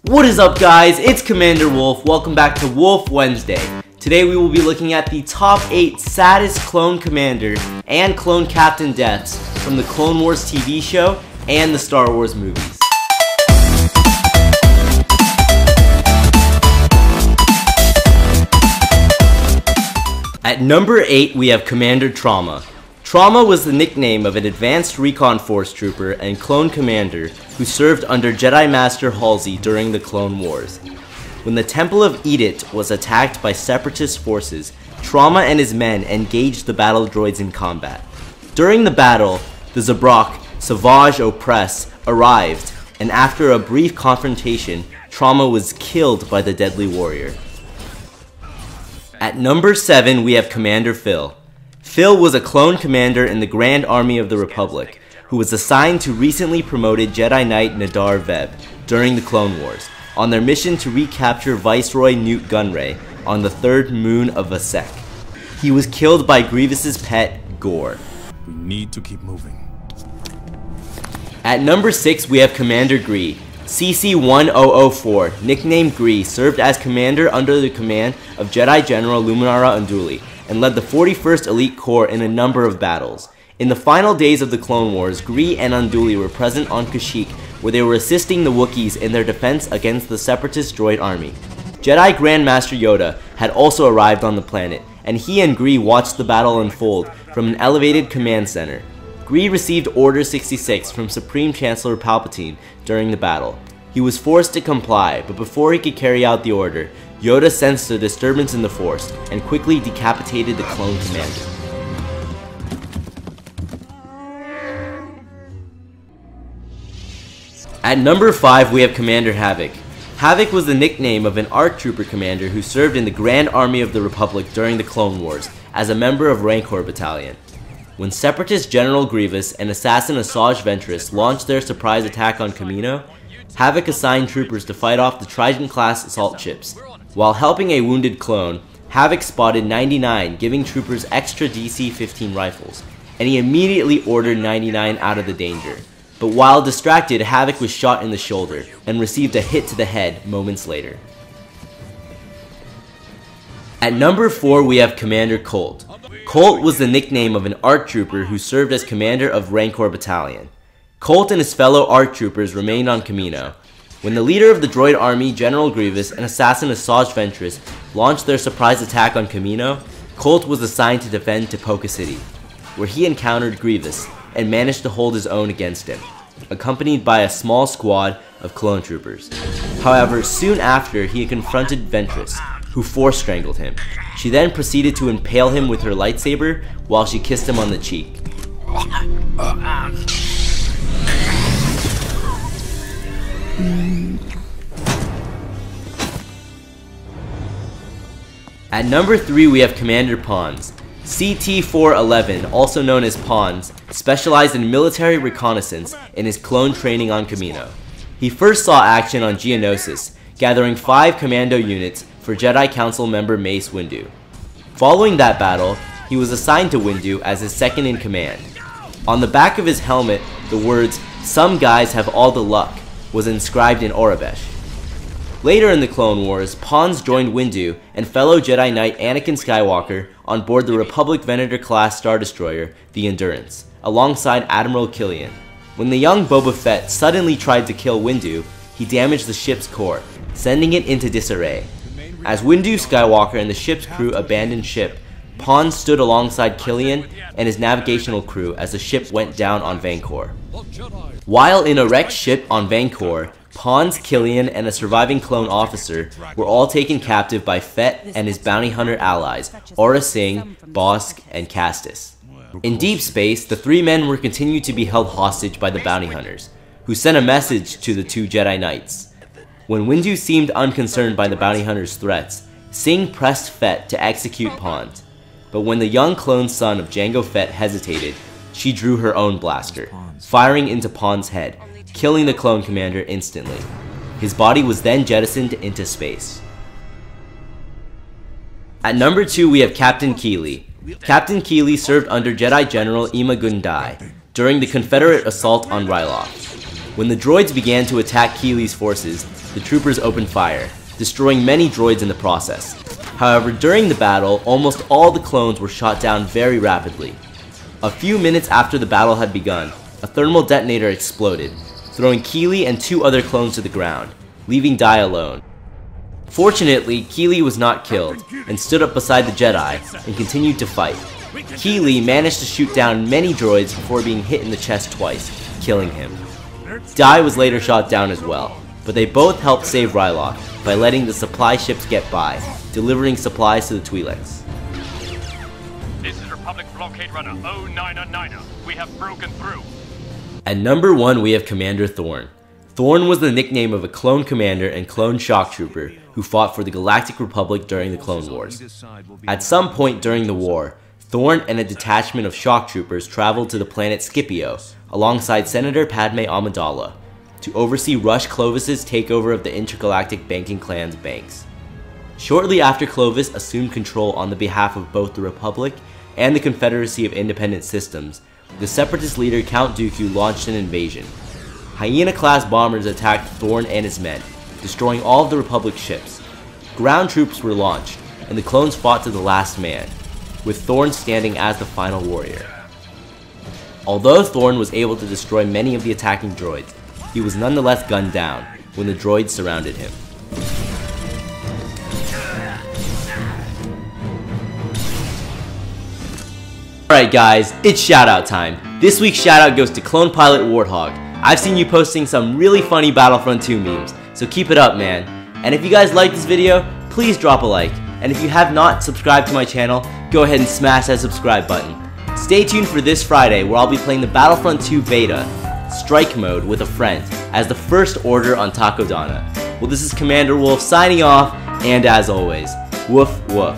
What is up, guys? It's Commander Wolf. Welcome back to Wolf Wednesday. Today we will be looking at the top 8 saddest clone commander and clone captain deaths from the Clone Wars TV show and the Star Wars movies. At number 8 we have Commander Trauma. Trauma was the nickname of an advanced recon force trooper and clone commander who served under Jedi Master Halsey during the Clone Wars. When the Temple of Edict was attacked by Separatist forces, Trauma and his men engaged the battle droids in combat. During the battle, the Zabrak, Savage Opress, arrived, and after a brief confrontation, Trauma was killed by the deadly warrior. At number 7 we have Commander Phil. Phil was a clone commander in the Grand Army of the Republic, who was assigned to recently promoted Jedi Knight Nadar Veb during the Clone Wars, on their mission to recapture Viceroy Newt Gunray on the third moon of Vasek. He was killed by Grievous's pet, Gore. We need to keep moving. At number 6 we have Commander Gree. CC-1004, nicknamed Gree, served as commander under the command of Jedi General Luminara Unduli, and led the 41st Elite Corps in a number of battles. In the final days of the Clone Wars, Gree and Unduli were present on Kashyyyk, where they were assisting the Wookiees in their defense against the Separatist droid army. Jedi Grandmaster Yoda had also arrived on the planet, and he and Gree watched the battle unfold from an elevated command center. Gree received Order 66 from Supreme Chancellor Palpatine during the battle. He was forced to comply, but before he could carry out the order, Yoda sensed a disturbance in the Force and quickly decapitated the clone commander. At number 5 we have Commander Havoc. Havoc was the nickname of an ARC Trooper commander who served in the Grand Army of the Republic during the Clone Wars as a member of Rancor Battalion. When Separatist General Grievous and assassin Asajj Ventress launched their surprise attack on Kamino, Havoc assigned troopers to fight off the Trident-class assault ships. While helping a wounded clone, Havoc spotted 99 giving troopers extra DC-15 rifles, and he immediately ordered 99 out of the danger. But while distracted, Havoc was shot in the shoulder and received a hit to the head moments later. At number 4 we have Commander Colt. Colt was the nickname of an ARC Trooper who served as commander of Rancor Battalion. Colt and his fellow ARC Troopers remained on Kamino. When the leader of the droid army, General Grievous, and assassin Asajj Ventress launched their surprise attack on Kamino, Colt was assigned to defend Tipoca City, where he encountered Grievous and managed to hold his own against him, accompanied by a small squad of clone troopers. However, soon after, he confronted Ventress, who force strangled him. She then proceeded to impale him with her lightsaber while she kissed him on the cheek. At number 3 we have Commander Pons. CT-411, also known as Pons, specialized in military reconnaissance in his clone training on Kamino. He first saw action on Geonosis, gathering 5 commando units for Jedi Council member Mace Windu. Following that battle, he was assigned to Windu as his second in command. On the back of his helmet, the words, "Some guys have all the luck," was inscribed in Aurebesh. Later in the Clone Wars, Pons joined Windu and fellow Jedi Knight Anakin Skywalker on board the Republic Venator-class Star Destroyer, the Endurance, alongside Admiral Killian. When the young Boba Fett suddenly tried to kill Windu, he damaged the ship's core, sending it into disarray. As Windu, Skywalker, and the ship's crew abandoned ship, Pons stood alongside Killian and his navigational crew as the ship went down on Vancor. While in a wrecked ship on Vancor, Pons, Killian, and a surviving clone officer were all taken captive by Fett and his bounty hunter allies, Aurra Sing, Bossk, and Castus. In deep space, the 3 men were continued to be held hostage by the bounty hunters, who sent a message to the 2 Jedi Knights. When Windu seemed unconcerned by the bounty hunters' threats, Sing pressed Fett to execute Pons. But when the young clone son of Jango Fett hesitated, she drew her own blaster, firing into Pons' head, killing the clone commander instantly. His body was then jettisoned into space. At number 2 we have Captain Keeley. Captain Keeley served under Jedi General Ima Gunday during the Confederate assault on Ryloth. When the droids began to attack Keeley's forces, the troopers opened fire, destroying many droids in the process. However, during the battle, almost all the clones were shot down very rapidly. A few minutes after the battle had begun, a thermal detonator exploded, throwing Keeley and 2 other clones to the ground, leaving Dai alone. Fortunately, Keeley was not killed, and stood up beside the Jedi, and continued to fight. Keeley managed to shoot down many droids before being hit in the chest twice, killing him. Dai was later shot down as well, but they both helped save Ryloth by letting the supply ships get by, delivering supplies to the Twi'leks. This is Republic Blockade Runner 0909. We have broken through. At number 1 we have Commander Thorn. Thorn was the nickname of a clone commander and clone shock trooper who fought for the Galactic Republic during the Clone Wars. At some point during the war, Thorn and a detachment of shock troopers traveled to the planet Scipio alongside Senator Padme Amidala to oversee Rush Clovis's takeover of the intergalactic banking clan's banks. Shortly after Clovis assumed control on the behalf of both the Republic and the Confederacy of Independent Systems, the Separatist leader Count Dooku launched an invasion. Hyena-class bombers attacked Thorn and his men, destroying all of the Republic's ships. Ground troops were launched, and the clones fought to the last man, with Thorn standing as the final warrior. Although Thorn was able to destroy many of the attacking droids, he was nonetheless gunned down when the droids surrounded him. Alright guys, it's shoutout time. This week's shoutout goes to Clone Pilot Warthog. I've seen you posting some really funny Battlefront 2 memes, so keep it up, man. And if you guys like this video, please drop a like. And if you have not subscribed to my channel, go ahead and smash that subscribe button. Stay tuned for this Friday where I'll be playing the Battlefront 2 beta, Strike Mode, with a friend, as the First Order on Takodana. Well, this is Commander Wolf signing off, and as always, woof woof.